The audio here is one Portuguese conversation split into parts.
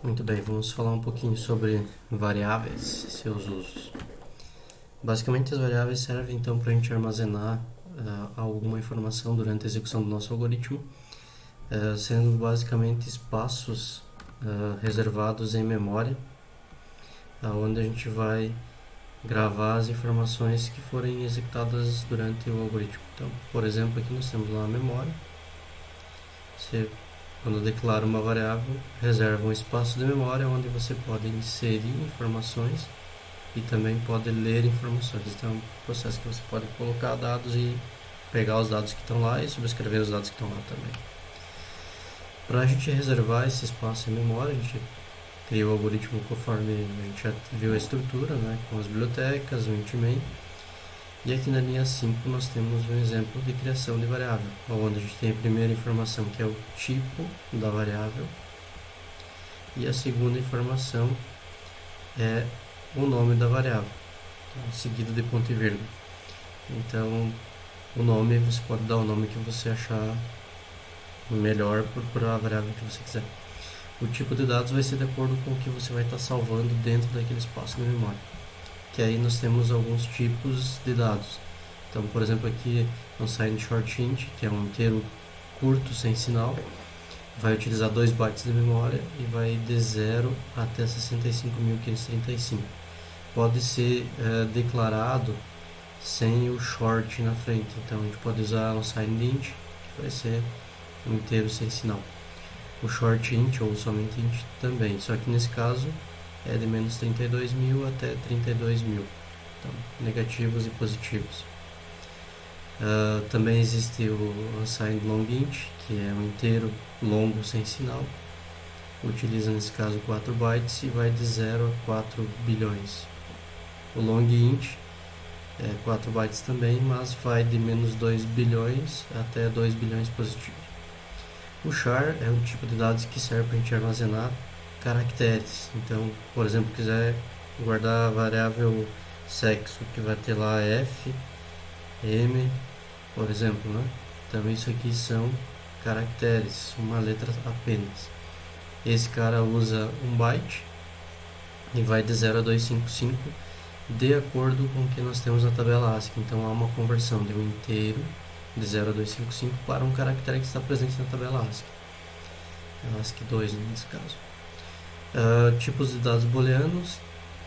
Muito bem, vamos falar um pouquinho sobre variáveis e seus usos. Basicamente, as variáveis servem então para a gente armazenar alguma informação durante a execução do nosso algoritmo, sendo basicamente espaços reservados em memória, onde a gente vai gravar as informações que forem executadas durante o algoritmo. Então, por exemplo, aqui nós temos lá a memória. Você, quando declara uma variável, reserva um espaço de memória onde você pode inserir informações e também pode ler informações. Então, é um processo que você pode colocar dados e pegar os dados que estão lá e subscrever os dados que estão lá também. Para a gente reservar esse espaço em memória, a gente cria o algoritmo conforme a gente já viu a estrutura, né, com as bibliotecas, o int-main. E aqui na linha 5 nós temos um exemplo de criação de variável, onde a gente tem a primeira informação, que é o tipo da variável, e a segunda informação é o nome da variável, seguido de ponto e vírgula. Então, o nome, você pode dar o nome que você achar melhor para a variável que você quiser. O tipo de dados vai ser de acordo com o que você vai estar salvando dentro daquele espaço de memória. Que aí nós temos alguns tipos de dados. Então, por exemplo, aqui no Sign Short Int, que é um inteiro curto sem sinal, vai utilizar 2 bytes de memória e vai de 0 até 65.535. Pode ser declarado sem o short na frente. Então, a gente pode usar um Sign Int, que vai ser um inteiro sem sinal. O Short Int ou somente Int também, só que nesse caso é de menos 32.000 até 32.000, então, negativos e positivos. Também existe o Unsigned Long Int, que é um inteiro longo sem sinal, utiliza nesse caso 4 bytes e vai de 0 a 4 bilhões. O Long Int é 4 bytes também, mas vai de menos 2 bilhões até 2 bilhões positivos. O char é um tipo de dados que serve para a gente armazenar caracteres. Então, por exemplo, quiser guardar a variável sexo, que vai ter lá F, M, por exemplo, né? Então, isso aqui são caracteres, uma letra apenas. Esse cara usa 1 byte e vai de 0 a 255 de acordo com o que nós temos na tabela ASCII. Então, há uma conversão de um inteiro de 0 a 255 para um caractere que está presente na tabela ASCII. ASCII 2 nesse caso. Tipos de dados booleanos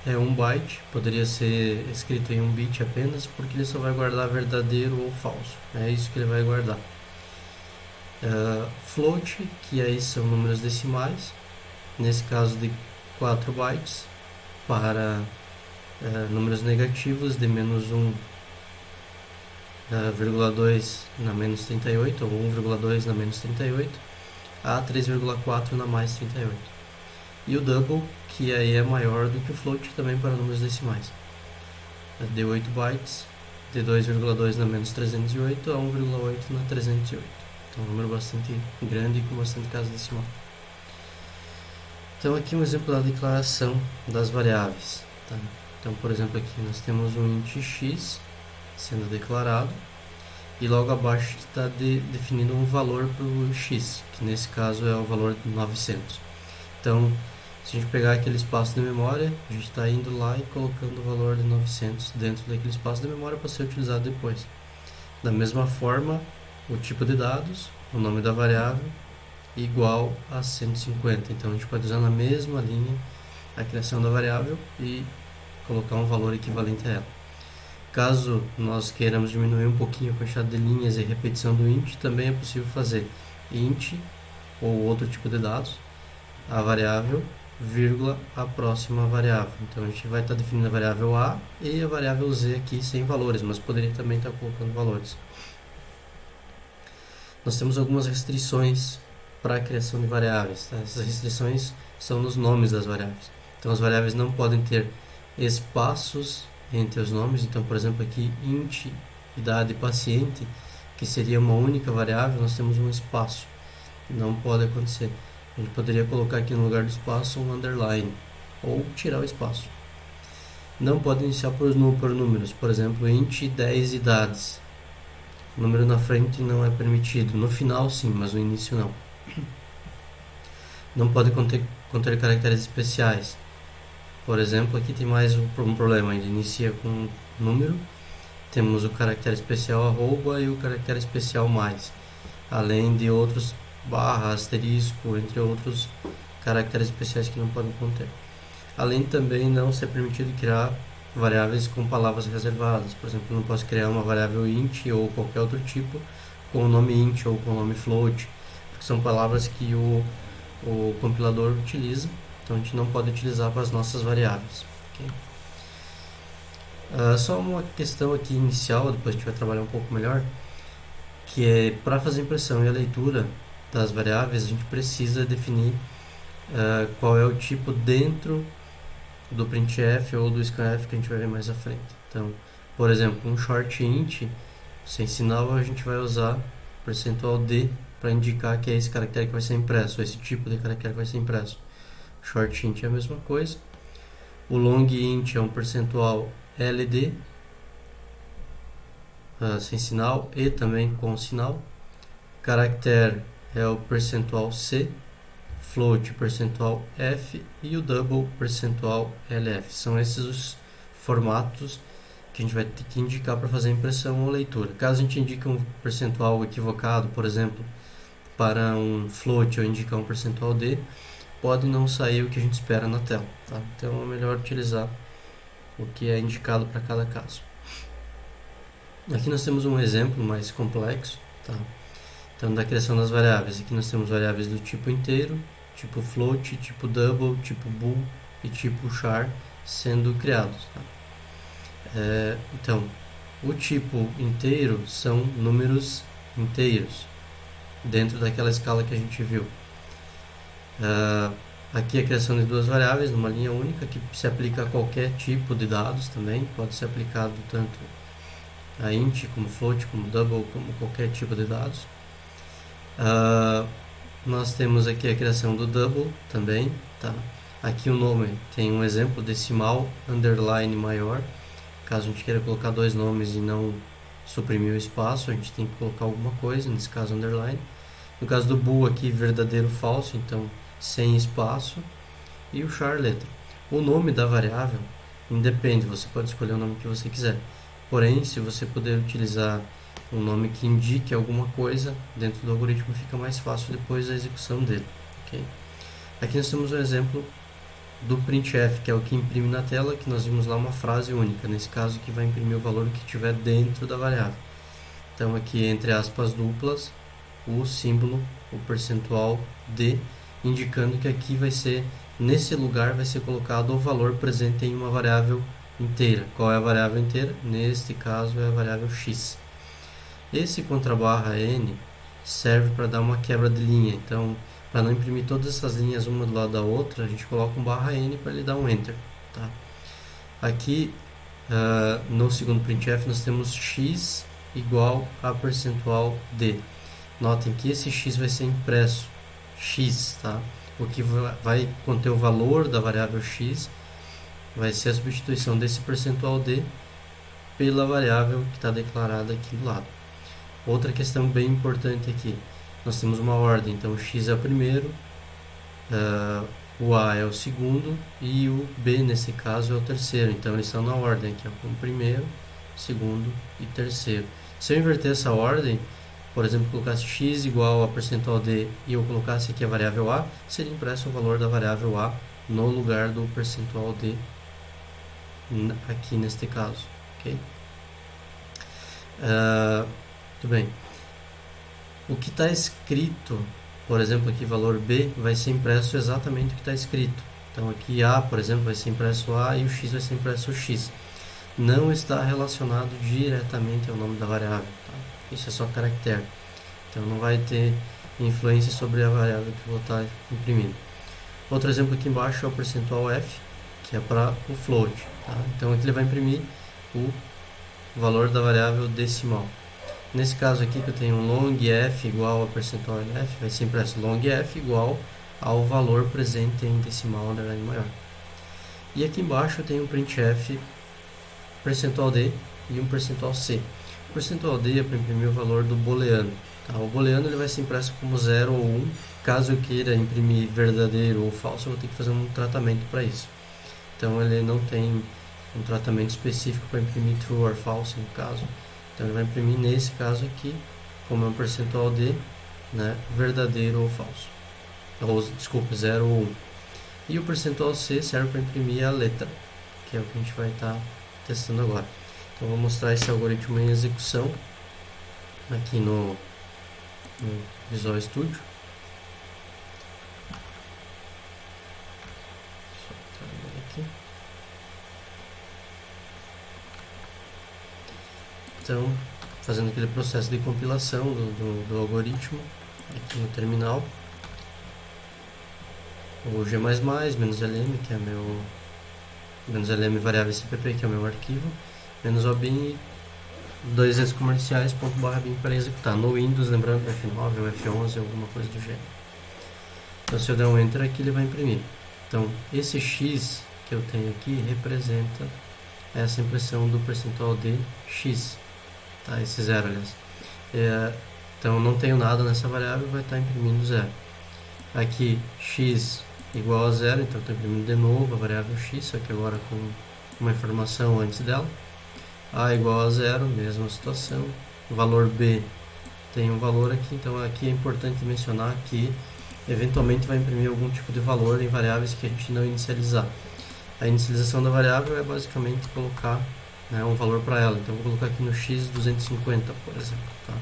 é 1 byte, poderia ser escrito em 1 bit apenas, porque ele só vai guardar verdadeiro ou falso. É isso que ele vai guardar. Float, que aí são números decimais, nesse caso de 4 bytes, para números negativos de menos 1,2 na menos 38, ou 1,2 na menos 38, a 3,4 na mais 38. E o double, que aí é maior do que o float, também para números decimais. De 8 bytes, de 2,2 na menos 308 a 1,8 na 308. Então, um número bastante grande e com bastante casa decimal. Então, aqui um exemplo da declaração das variáveis. Tá? Então, por exemplo, aqui nós temos um int x sendo declarado e logo abaixo está definindo um valor para o x, que nesse caso é o valor de 900. Então, se a gente pegar aquele espaço de memória, a gente está indo lá e colocando o valor de 900 dentro daquele espaço de memória para ser utilizado depois. Da mesma forma, o tipo de dados, o nome da variável, igual a 150. Então, a gente pode usar na mesma linha a criação da variável e colocar um valor equivalente a ela. Caso nós queiramos diminuir um pouquinho a quantidade de linhas e repetição do int, também é possível fazer int ou outro tipo de dados, a variável, vírgula, a próxima variável. Então, a gente vai estar definindo a variável A e a variável Z aqui sem valores, mas poderia também estar colocando valores. Nós temos algumas restrições para a criação de variáveis. Tá? Essas restrições são nos nomes das variáveis. Então, as variáveis não podem ter espaços entre os nomes. Então, por exemplo, aqui int idade paciente, que seria uma única variável, nós temos um espaço. Não pode acontecer. A gente poderia colocar aqui no lugar do espaço um underline ou tirar o espaço. Não pode iniciar por números, por exemplo, int 10 idades. O número na frente não é permitido. No final sim, mas no início não. não pode conter caracteres especiais. Por exemplo, aqui tem mais um problema, ele inicia com um número, temos o caractere especial arroba e o caractere especial mais, além de outros barra, asterisco, entre outros caracteres especiais que não podem conter. Além de também não ser permitido criar variáveis com palavras reservadas. Por exemplo, eu não posso criar uma variável int ou qualquer outro tipo com o nome int ou com o nome float, porque são palavras que o compilador utiliza, então a gente não pode utilizar para as nossas variáveis. Okay? Só uma questão aqui inicial, depois a gente vai trabalhar um pouco melhor, que é para fazer a impressão e a leitura das variáveis, a gente precisa definir qual é o tipo dentro do printf ou do scanf que a gente vai ver mais à frente. Então, por exemplo, um short int sem sinal, a gente vai usar %d para indicar que é esse caractere que vai ser impresso, ou esse tipo de caractere que vai ser impresso. Short int é a mesma coisa. O long int é um %ld sem sinal e também com sinal. Caractere é o %c, float %f e o double %lf. São esses os formatos que a gente vai ter que indicar para fazer a impressão ou leitura. Caso a gente indique um percentual equivocado, por exemplo, para um float ou indicar um %d, pode não sair o que a gente espera na tela. Tá? Então é melhor utilizar o que é indicado para cada caso. Aqui nós temos um exemplo mais complexo. Tá? Então, da criação das variáveis. Aqui nós temos variáveis do tipo inteiro, tipo float, tipo double, tipo bool e tipo char sendo criados. Tá? Então, o tipo inteiro são números inteiros dentro daquela escala que a gente viu. Aqui a criação de duas variáveis numa linha única que se aplica a qualquer tipo de dados também, pode ser aplicado tanto a int como float, como double, como qualquer tipo de dados. Nós temos aqui a criação do double também, tá? Aqui o nome tem um exemplo decimal, underline maior. Caso a gente queira colocar dois nomes e não suprimir o espaço, a gente tem que colocar alguma coisa, nesse caso underline. No caso do bool aqui, verdadeiro falso, então sem espaço. E o char letra. O nome da variável independe, você pode escolher o nome que você quiser. Porém, se você puder utilizar um nome que indique alguma coisa dentro do algoritmo, fica mais fácil depois a execução dele. Okay? Aqui nós temos um exemplo do printf, que é o que imprime na tela, que nós vimos lá uma frase única, nesse caso que vai imprimir o valor que tiver dentro da variável. Então aqui entre aspas duplas, o símbolo, o percentual d, indicando que aqui vai ser, nesse lugar vai ser colocado o valor presente em uma variável inteira. Qual é a variável inteira? Neste caso é a variável x. Esse contrabarra n serve para dar uma quebra de linha, então para não imprimir todas essas linhas uma do lado da outra, a gente coloca um barra n para ele dar um enter. Tá? Aqui no segundo printf nós temos x igual a percentual d. Notem que esse x vai ser impresso, x, tá? O que vai conter o valor da variável x vai ser a substituição desse percentual d pela variável que está declarada aqui do lado. Outra questão bem importante aqui, nós temos uma ordem, então o x é o primeiro, o a é o segundo e o b nesse caso é o terceiro, então eles estão na ordem aqui, como primeiro, segundo e terceiro. Se eu inverter essa ordem, por exemplo, colocasse x igual a percentual d e eu colocasse aqui a variável a, seria impresso o valor da variável a no lugar do percentual d aqui neste caso. Ok? Muito bem. O que está escrito, por exemplo, aqui valor b, vai ser impresso exatamente o que está escrito. Então aqui a, por exemplo, vai ser impresso a e o x vai ser impresso x. Não está relacionado diretamente ao nome da variável. Tá? Isso é só caractere. Então não vai ter influência sobre a variável que eu vou estar imprimindo. Outro exemplo aqui embaixo é o percentual f, que é para o float. Tá? Então aqui ele vai imprimir o valor da variável decimal. Nesse caso aqui que eu tenho long f igual a percentual f, vai ser impresso long f igual ao valor presente em decimal underline maior. E aqui embaixo eu tenho um printf percentual d e um percentual c. O percentual d é para imprimir o valor do booleano. Tá? O booleano ele vai ser impresso como 0 ou 1. Caso eu queira imprimir verdadeiro ou falso, eu vou ter que fazer um tratamento para isso. Então ele não tem um tratamento específico para imprimir true or false no caso. Então ele vai imprimir nesse caso aqui, como é um percentual de, né, verdadeiro ou falso. Ou, desculpa, 0 ou 1. E o percentual C serve para imprimir a letra, que é o que a gente vai estar testando agora. Então eu vou mostrar esse algoritmo em execução aqui no Visual Studio. Só trazer aqui. Então, fazendo aquele processo de compilação do algoritmo aqui no terminal. O G++, -lm, que é meu -lm variável CPP, que é o meu arquivo, -obin, dois vezes comerciais, ./bin para executar. No Windows, lembrando, F9 ou F11, alguma coisa do gênero. Então, se eu der um Enter aqui, ele vai imprimir. Então, esse X que eu tenho aqui representa essa impressão do percentual de X. Tá? Esse zero, aliás. Então, não tenho nada nessa variável, vai estar imprimindo zero. Aqui, X igual a zero, então estou imprimindo de novo a variável X, só que agora com uma informação antes dela. A igual a zero, mesma situação. O valor B tem um valor aqui, então aqui é importante mencionar que eventualmente vai imprimir algum tipo de valor em variáveis que a gente não inicializar. A inicialização da variável é basicamente colocar, né, um valor para ela. Então vou colocar aqui no X 250, por exemplo. Tá?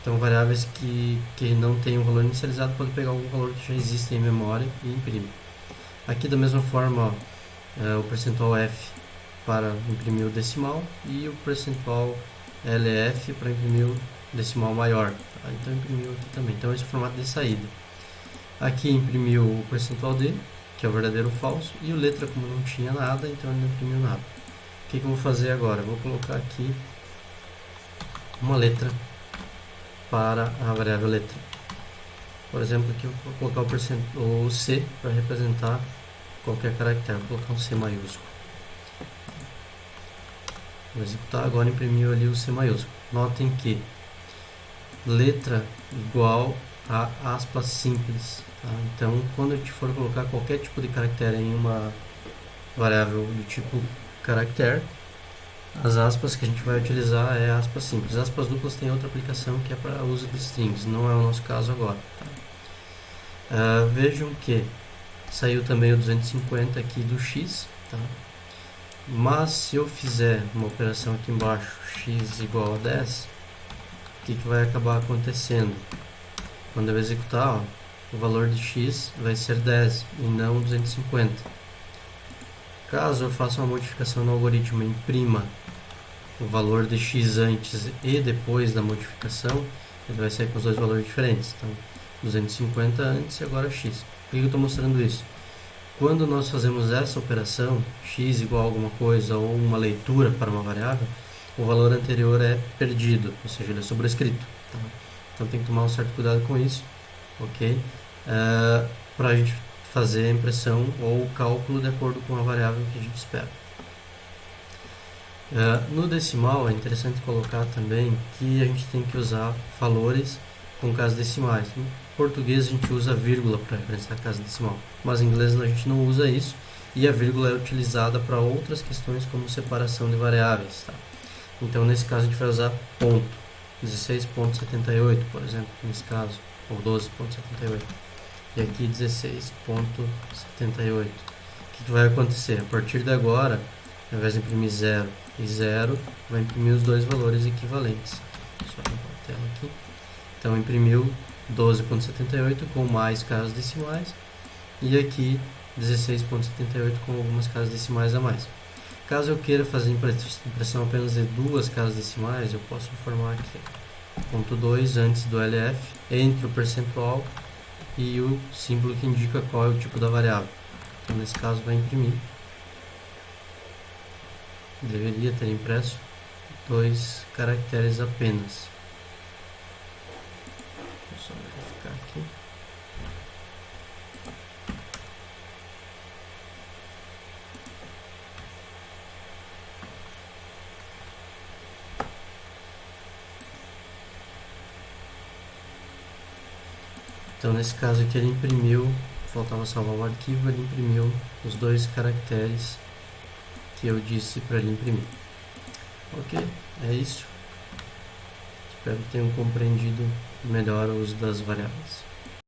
Então variáveis que não tem um valor inicializado podem pegar algum valor que já existe em memória e imprimir. Aqui da mesma forma, o percentual F para imprimir o decimal e o percentual LF para imprimir o decimal maior. Tá? Então imprimiu aqui também. Então esse é o formato de saída. Aqui imprimiu o percentual D, que é o verdadeiro ou falso, e o letra, como não tinha nada, então ele não imprimiu nada. O que eu vou fazer agora? Eu vou colocar aqui uma letra para a variável letra. Por exemplo, aqui eu vou colocar o C para representar qualquer caractere. Vou colocar um C maiúsculo. Vou executar, agora imprimiu ali o C maiúsculo. Notem que letra igual a aspas simples. Tá? Então, quando a gente for colocar qualquer tipo de caractere em uma variável do tipo caractere, as aspas que a gente vai utilizar é aspas simples. Aspas duplas tem outra aplicação que é para uso de strings, não é o nosso caso agora. Tá? Vejam que saiu também o 250 aqui do X, tá? Mas se eu fizer uma operação aqui embaixo, X igual a 10, o que vai acabar acontecendo? Quando eu executar, ó, o valor de X vai ser 10 e não 250. Caso eu faça uma modificação no algoritmo e imprima o valor de X antes e depois da modificação, ele vai sair com os dois valores diferentes. Então, 250 antes e agora X. Por que eu estou mostrando isso? Quando nós fazemos essa operação, X igual a alguma coisa ou uma leitura para uma variável, o valor anterior é perdido, ou seja, ele é sobrescrito. Tá? Então tem que tomar um certo cuidado com isso, ok? Para a gente fazer a impressão ou o cálculo de acordo com a variável que a gente espera. No decimal é interessante colocar também que a gente tem que usar valores com casas decimais. Em português a gente usa vírgula para representar a casa decimal, mas em inglês a gente não usa isso e a vírgula é utilizada para outras questões como separação de variáveis. Tá? Então nesse caso a gente vai usar ponto, 16.78 por exemplo, nesse caso, ou 12.78 e aqui 16.78. O que vai acontecer? A partir de agora, ao invés de imprimir 0 e 0, vai imprimir os dois valores equivalentes. Só limpar a tela aqui. Então imprimiu 12.78 com mais casas decimais e aqui 16.78 com algumas casas decimais a mais. Caso eu queira fazer impressão apenas de duas casas decimais, eu posso informar aqui ponto 2 antes do LF, entre o percentual e o símbolo que indica qual é o tipo da variável. Então nesse caso vai imprimir. Deveria ter impresso 2 caracteres apenas. Vou só verificar aqui. Então nesse caso aqui ele imprimiu, faltava salvar o arquivo, ele imprimiu os 2 caracteres que eu disse para ele imprimir. Ok, é isso. Espero que tenham compreendido melhor o uso das variáveis.